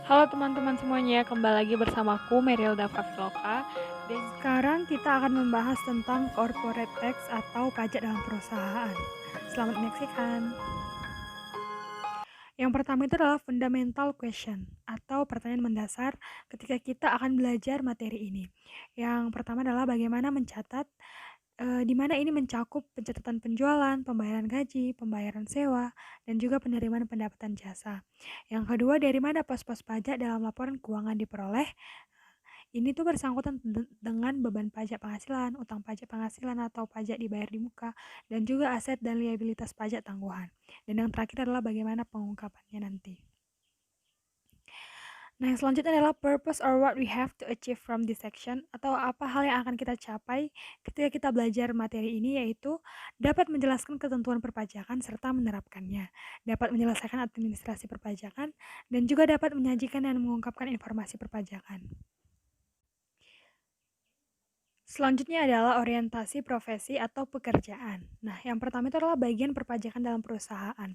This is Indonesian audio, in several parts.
Halo teman-teman semuanya, kembali lagi bersamaku Merilda Fafiloka. Dan Sekarang kita akan membahas tentang corporate tax atau pajak dalam perusahaan. Selamat menyaksikan. Yang pertama itu adalah fundamental question atau pertanyaan mendasar ketika kita akan belajar materi ini. Yang pertama adalah bagaimana mencatat, di mana ini mencakup pencatatan penjualan, pembayaran gaji, pembayaran sewa, dan juga penerimaan pendapatan jasa. Yang kedua, dari mana pos-pos pajak dalam laporan keuangan diperoleh. Ini tuh bersangkutan dengan beban pajak penghasilan, utang pajak penghasilan atau pajak dibayar di muka, dan juga aset dan liabilitas pajak tangguhan. Dan yang terakhir adalah bagaimana pengungkapannya nanti. Nah, yang selanjutnya adalah purpose or what we have to achieve from this section, atau apa hal yang akan kita capai ketika kita belajar materi ini, yaitu dapat menjelaskan ketentuan perpajakan serta menerapkannya, dapat menyelesaikan administrasi perpajakan, dan juga dapat menyajikan dan mengungkapkan informasi perpajakan. Selanjutnya adalah orientasi profesi atau pekerjaan. Nah, yang pertama itu adalah bagian perpajakan dalam perusahaan.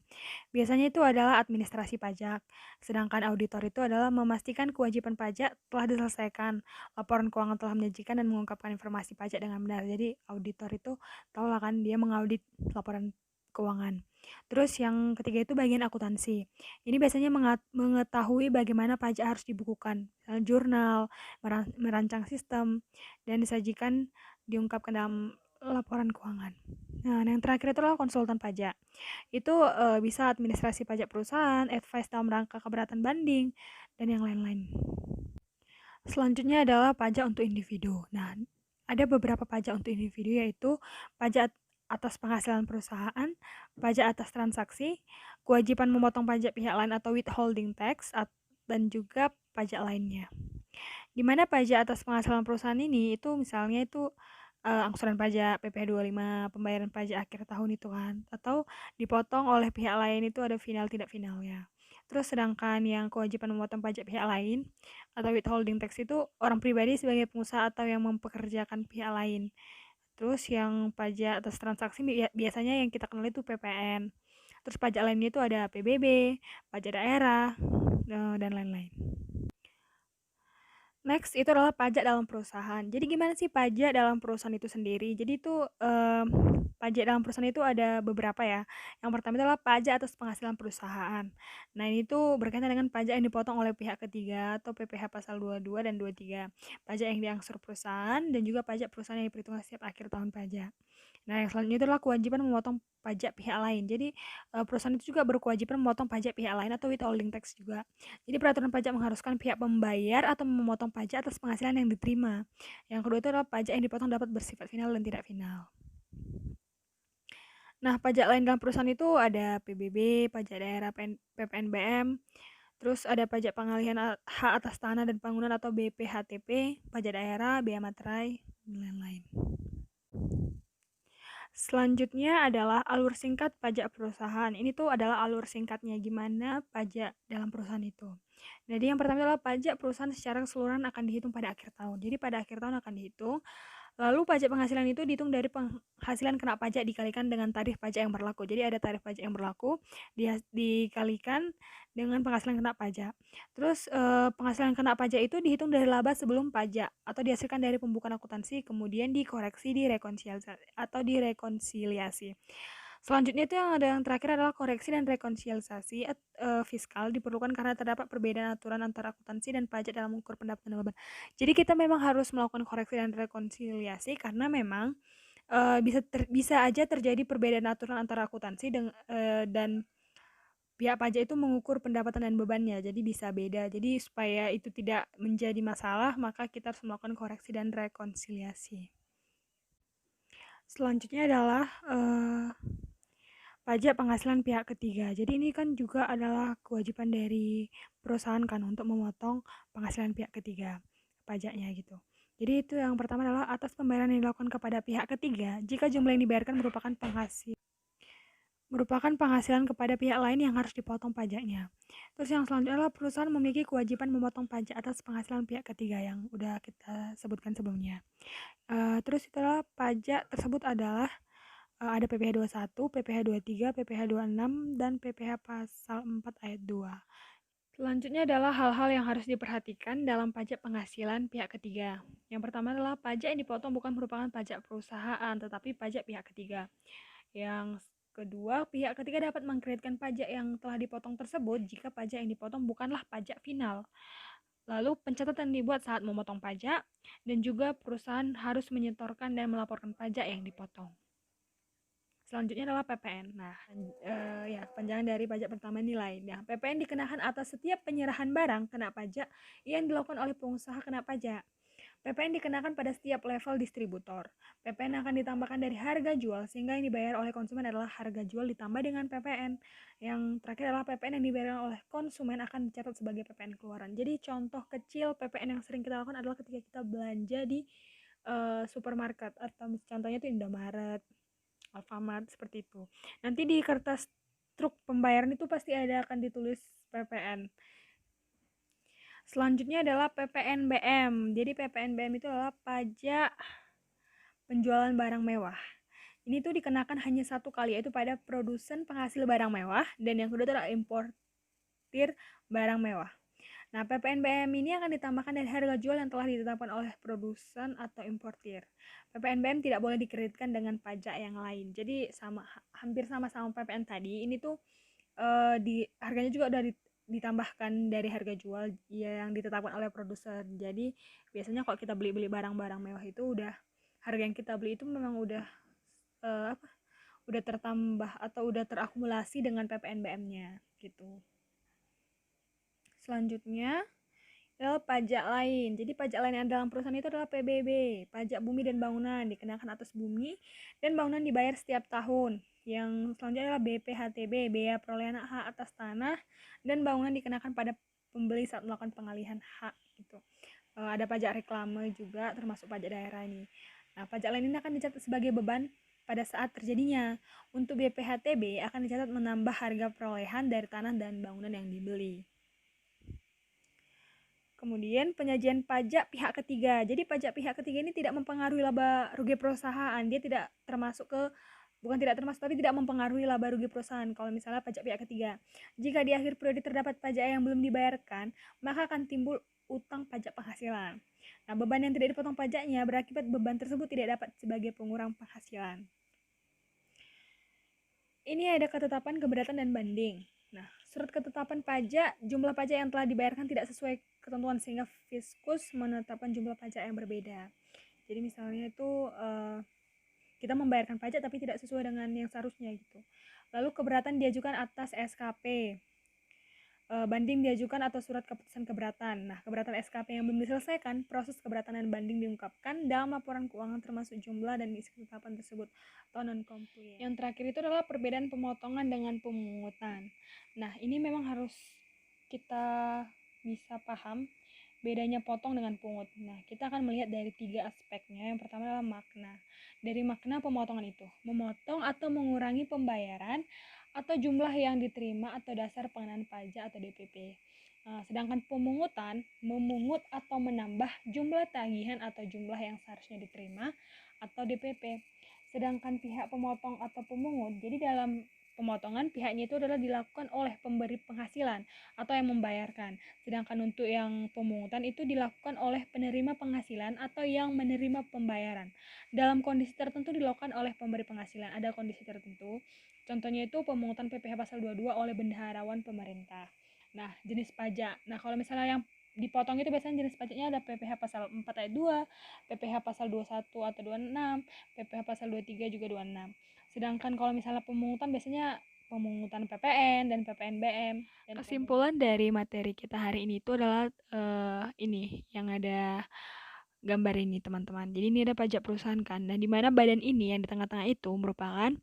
Biasanya itu adalah administrasi pajak, sedangkan auditor itu adalah memastikan kewajiban pajak telah diselesaikan, laporan keuangan telah menyajikan dan mengungkapkan informasi pajak dengan benar. Jadi, auditor itu tahu lah kan dia mengaudit laporan keuangan. Terus yang ketiga itu bagian akuntansi. Ini biasanya mengetahui bagaimana pajak harus dibukukan, misalnya jurnal, merancang sistem, dan disajikan diungkapkan dalam laporan keuangan. Nah, yang terakhir itu adalah konsultan pajak. Itu bisa administrasi pajak perusahaan, advice dalam rangka keberatan banding, dan yang lain-lain. Selanjutnya adalah pajak untuk individu. Nah, ada beberapa pajak untuk individu, yaitu pajak atas penghasilan perusahaan, pajak atas transaksi, kewajiban memotong pajak pihak lain atau withholding tax, dan juga pajak lainnya. Di mana pajak atas penghasilan perusahaan ini itu misalnya itu angsuran pajak PPh 25, pembayaran pajak akhir tahun itu kan, atau dipotong oleh pihak lain itu ada final tidak finalnya. Terus sedangkan yang kewajiban memotong pajak pihak lain atau withholding tax itu orang pribadi sebagai pengusaha atau yang mempekerjakan pihak lain. Terus yang pajak atas transaksi biasanya yang kita kenal itu PPN. Terus pajak lainnya itu ada PBB, pajak daerah, dan lain-lain. Next itu adalah pajak dalam perusahaan. Jadi gimana sih pajak dalam perusahaan itu sendiri? Jadi itu pajak dalam perusahaan itu ada beberapa ya. Yang pertama adalah pajak atas penghasilan perusahaan. Nah, ini tuh berkaitan dengan pajak yang dipotong oleh pihak ketiga atau PPh pasal 22 dan 23. Pajak yang diangsur perusahaan dan juga pajak perusahaan yang diperhitungkan setiap akhir tahun pajak. Nah, yang selanjutnya itu adalah kewajiban memotong pajak pihak lain. Jadi, perusahaan itu juga berkewajiban memotong pajak pihak lain atau withholding tax juga. Jadi, peraturan pajak mengharuskan pihak pembayar atau memotong pajak atas penghasilan yang diterima. Yang kedua itu adalah pajak yang dipotong dapat bersifat final dan tidak final. Nah, pajak lain dalam perusahaan itu ada PBB, pajak daerah PPNBM, terus ada pajak pengalihan hak atas tanah dan bangunan atau BPHTP, pajak daerah, bea materai, dan lain-lain. Selanjutnya adalah alur singkat pajak perusahaan. Ini tuh adalah alur singkatnya gimana pajak dalam perusahaan itu. Jadi yang pertama adalah pajak perusahaan secara keseluruhan akan dihitung pada akhir tahun. Jadi pada akhir tahun akan dihitung. Lalu pajak penghasilan itu dihitung dari penghasilan kena pajak dikalikan dengan tarif pajak yang berlaku. Jadi ada tarif pajak yang berlaku dikalikan dengan penghasilan kena pajak. Terus penghasilan kena pajak itu dihitung dari laba sebelum pajak atau dihasilkan dari pembukuan akuntansi kemudian dikoreksi direkonsiliasi. Selanjutnya itu yang ada yang terakhir adalah koreksi dan rekonsiliasi fiskal diperlukan karena terdapat perbedaan aturan antara akuntansi dan pajak dalam mengukur pendapatan dan beban. Jadi kita memang harus melakukan koreksi dan rekonsiliasi karena memang bisa aja terjadi perbedaan aturan antara akuntansi dan pihak pajak itu mengukur pendapatan dan bebannya. Jadi bisa beda. Jadi supaya itu tidak menjadi masalah, maka kita harus melakukan koreksi dan rekonsiliasi. Selanjutnya adalah pajak penghasilan pihak ketiga. Jadi ini kan juga adalah kewajiban dari perusahaan kan untuk memotong penghasilan pihak ketiga pajaknya gitu. Jadi itu yang pertama adalah atas pembayaran yang dilakukan kepada pihak ketiga jika jumlah yang dibayarkan merupakan penghasilan kepada pihak lain yang harus dipotong pajaknya. Terus yang selanjutnya adalah perusahaan memiliki kewajiban memotong pajak atas penghasilan pihak ketiga yang udah kita sebutkan sebelumnya. Terus itulah pajak tersebut adalah ada PPh 21, PPh 23, PPh 26, dan PPh pasal 4 ayat 2. Selanjutnya adalah hal-hal yang harus diperhatikan dalam pajak penghasilan pihak ketiga. Yang pertama adalah pajak yang dipotong bukan merupakan pajak perusahaan, tetapi pajak pihak ketiga. Yang kedua, pihak ketiga dapat mengkreditkan pajak yang telah dipotong tersebut jika pajak yang dipotong bukanlah pajak final. Lalu pencatatan dibuat saat memotong pajak, dan juga perusahaan harus menyetorkan dan melaporkan pajak yang dipotong. Selanjutnya adalah PPN. Nah, panjangan dari pajak pertama nilai. Nah, PPN dikenakan atas setiap penyerahan barang kena pajak yang dilakukan oleh pengusaha kena pajak. PPN dikenakan pada setiap level distributor. PPN akan ditambahkan dari harga jual sehingga yang dibayar oleh konsumen adalah harga jual ditambah dengan PPN. Yang terakhir adalah PPN yang dibayar oleh konsumen akan dicatat sebagai PPN keluaran. Jadi contoh kecil PPN yang sering kita lakukan adalah ketika kita belanja di supermarket atau contohnya itu Indomaret, Alfamart seperti itu. Nanti di kertas truk pembayaran itu pasti ada akan ditulis PPN. Selanjutnya adalah PPNBM. Jadi PPNBM itu adalah pajak penjualan barang mewah. Ini tuh dikenakan hanya satu kali, yaitu pada produsen penghasil barang mewah, dan yang kedua adalah importir barang mewah. Nah, PPNBM ini akan ditambahkan dari harga jual yang telah ditetapkan oleh produsen atau importir. PPNBM tidak boleh dikreditkan dengan pajak yang lain. Jadi hampir sama PPN tadi. Ini tuh harganya juga udah ditambahkan dari harga jual yang ditetapkan oleh produser. Jadi biasanya kalau kita beli barang-barang mewah itu udah harga yang kita beli itu memang udah udah tertambah atau udah terakumulasi dengan PPNBM-nya gitu. Selanjutnya adalah pajak lain. Jadi pajak lain yang dalam perusahaan itu adalah PBB, pajak bumi dan bangunan dikenakan atas bumi dan bangunan dibayar setiap tahun. Yang selanjutnya adalah BPHTB, biaya perolehan hak atas tanah dan bangunan dikenakan pada pembeli saat melakukan pengalihan hak gitu. Ada pajak reklame juga termasuk pajak daerah ini. Nah, pajak lain ini akan dicatat sebagai beban pada saat terjadinya. Untuk BPHTB akan dicatat menambah harga perolehan dari tanah dan bangunan yang dibeli. Kemudian penyajian pajak pihak ketiga. Jadi pajak pihak ketiga ini tidak mempengaruhi laba rugi perusahaan. Dia tidak termasuk tapi tidak mempengaruhi laba rugi perusahaan. Kalau misalnya pajak pihak ketiga. Jika di akhir periode terdapat pajak yang belum dibayarkan, maka akan timbul utang pajak penghasilan. Nah, beban yang tidak dipotong pajaknya berakibat beban tersebut tidak dapat sebagai pengurang penghasilan. Ini ada ketetapan keberatan dan banding. Nah, surat ketetapan pajak, jumlah pajak yang telah dibayarkan tidak sesuai ketentuan sehingga Fiskus menetapkan jumlah pajak yang berbeda. Jadi misalnya itu kita membayarkan pajak tapi tidak sesuai dengan yang seharusnya gitu. Lalu keberatan diajukan atas SKP. Banding diajukan atau surat keputusan keberatan. Nah, keberatan SKP yang belum diselesaikan, proses keberatan dan banding diungkapkan dalam laporan keuangan termasuk jumlah dan isi ketetapan tersebut atau non-compliant. Yang terakhir itu adalah perbedaan pemotongan dengan pemungutan. Nah, ini memang harus kita bisa paham bedanya potong dengan pungut. Nah, kita akan melihat dari 3 aspeknya. Yang pertama adalah makna. Dari makna pemotongan itu, memotong atau mengurangi pembayaran atau jumlah yang diterima atau dasar pengenaan pajak atau DPP. Sedangkan pemungutan memungut atau menambah jumlah tagihan atau jumlah yang seharusnya diterima atau DPP. Sedangkan pihak pemotong atau pemungut, jadi dalam pemotongan pihaknya itu adalah dilakukan oleh pemberi penghasilan atau yang membayarkan. Sedangkan untuk yang pemungutan itu dilakukan oleh penerima penghasilan atau yang menerima pembayaran. Dalam kondisi tertentu dilakukan oleh pemberi penghasilan. Ada kondisi tertentu. Contohnya itu pemungutan PPh pasal 22 oleh bendaharawan pemerintah. Nah, jenis pajak. Nah, kalau misalnya yang dipotong itu biasanya jenis pajaknya ada PPh pasal 4 ayat 2, PPh pasal 21 atau 26, PPh pasal 23 juga 26. Sedangkan kalau misalnya pemungutan biasanya pemungutan PPN dan PPNBM. Kesimpulan dari materi kita hari ini itu adalah ini yang ada gambar ini teman-teman. Jadi ini ada pajak perusahaan kan. Nah, di mana badan ini yang di tengah-tengah itu merupakan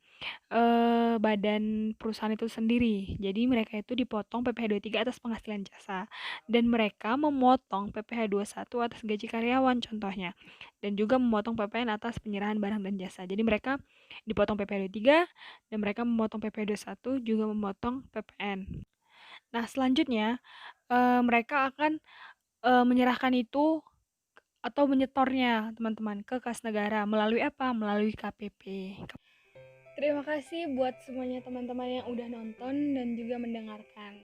badan perusahaan itu sendiri. Jadi mereka itu dipotong PPh 23 atas penghasilan jasa dan mereka memotong PPh 21 atas gaji karyawan contohnya. Dan juga memotong PPN atas penyerahan barang dan jasa. Jadi mereka dipotong PPh 23 dan mereka memotong PPh 21 juga memotong PPN. Nah, selanjutnya mereka akan menyerahkan itu atau menyetornya teman-teman ke kas negara melalui apa? Melalui KPP. Terima kasih buat semuanya teman-teman yang udah nonton dan juga mendengarkan.